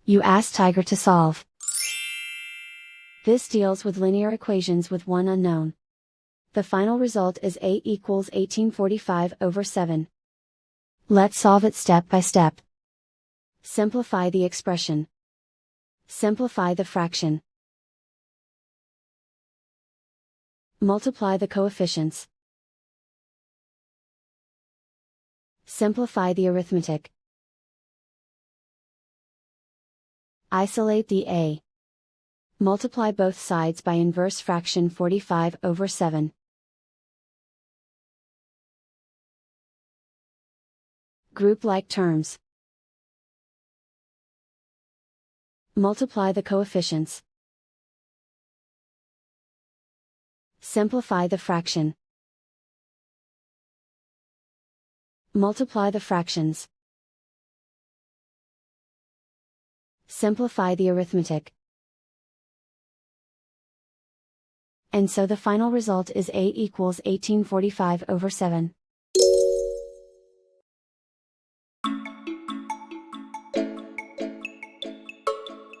You ask Tiger to solve. This deals with linear equations with one unknown. The final result is 8 equals 1845/7. Let's solve it step by step. Simplify the expression. Simplify the fraction. Multiply the coefficients. Simplify the arithmetic. Isolate the a. Multiply both sides by inverse fraction 45/7. Group like terms. Multiply the coefficients. Simplify the fraction. Multiply the fractions. Simplify the arithmetic. And so the final result is 8 equals 1845/7.